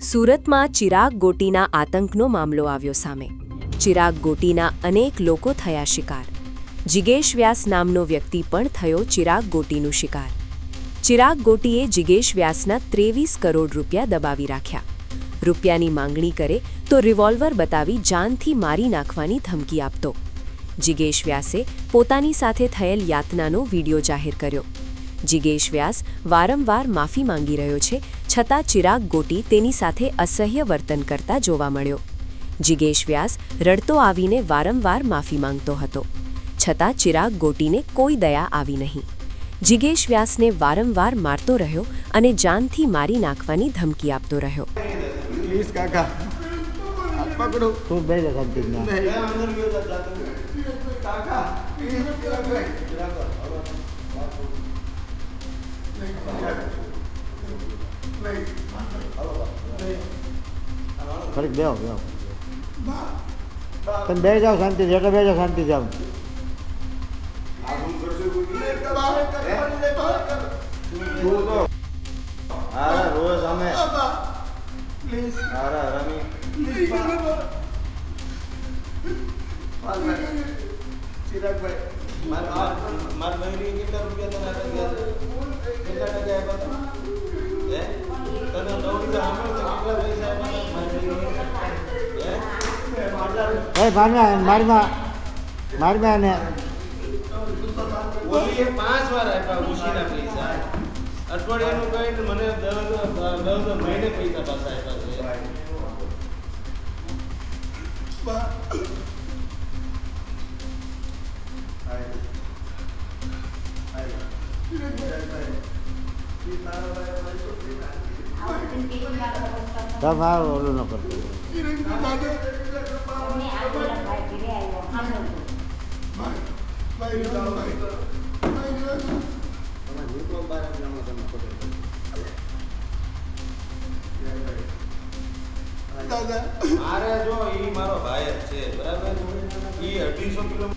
સુરતમાં ચિરાગ ગોટીના આતંકનો મામલો આવ્યો સામે। ચિરાગ ગોટીના અનેક લોકો થયા શિકાર। જિગેશ વ્યાસ નામનો વ્યક્તિ પણ થયો ચિરાગ ગોટીનું શિકાર। ચિરાગ ગોટીએ જિગેશ વ્યાસના 23 કરોડ રૂપિયા દબાવી રાખ્યા। રૂપિયાની માંગણી કરે તો રિવોલ્વર બતાવી જાનથી મારી નાખવાની ધમકી આપતો। જિગેશ વ્યાસે પોતાની સાથે થયેલ યાતનાનો વિડીયો જાહેર કર્યો। જિગેશ વ્યાસ વારંવાર માફી માંગી રહ્યો છે, છતાં ચિરાગ ગોટી તેની સાથે અસહ્ય વર્તન કરતા જોવા મળ્યો। જિગેશ વ્યાસ રડતો આવીને વારંવાર માફી માંગતો હતો, છતાં ચિરાગ ગોટીને કોઈ દયા આવી નહીં। જિગેશ વ્યાસને વારંવાર મારતો રહ્યો અને જાનથી મારી નાખવાની ધમકી આપતો રહ્યો। પ્લીઝ કાકા હાથ પકડો તો બે જગા દીના કાકા ફરક બેહો બેહો તમે બે જાઓ શાંતિ જેટલા બે જાઓ શાંતિ જાઓ રોજ અમે પ્લીઝ ચિરાગભાઈ માર મહિને કેટલા રૂપિયા તને કેટલા ટકા આપ્યા તને નવડી અમે કેટલા પૈસા આપ્યા ને ઓલી 5 વાર આપ્યા ઉશીના પૈસા અઠવાડિયાનું કઈ મને 10 મહિને પૈસા પાછા આપ્યા તમારો ઓલું ન કરતો મારે જો ઈ મારો ભાઈ જ છે, બરાબર? ઈ 250 કિલો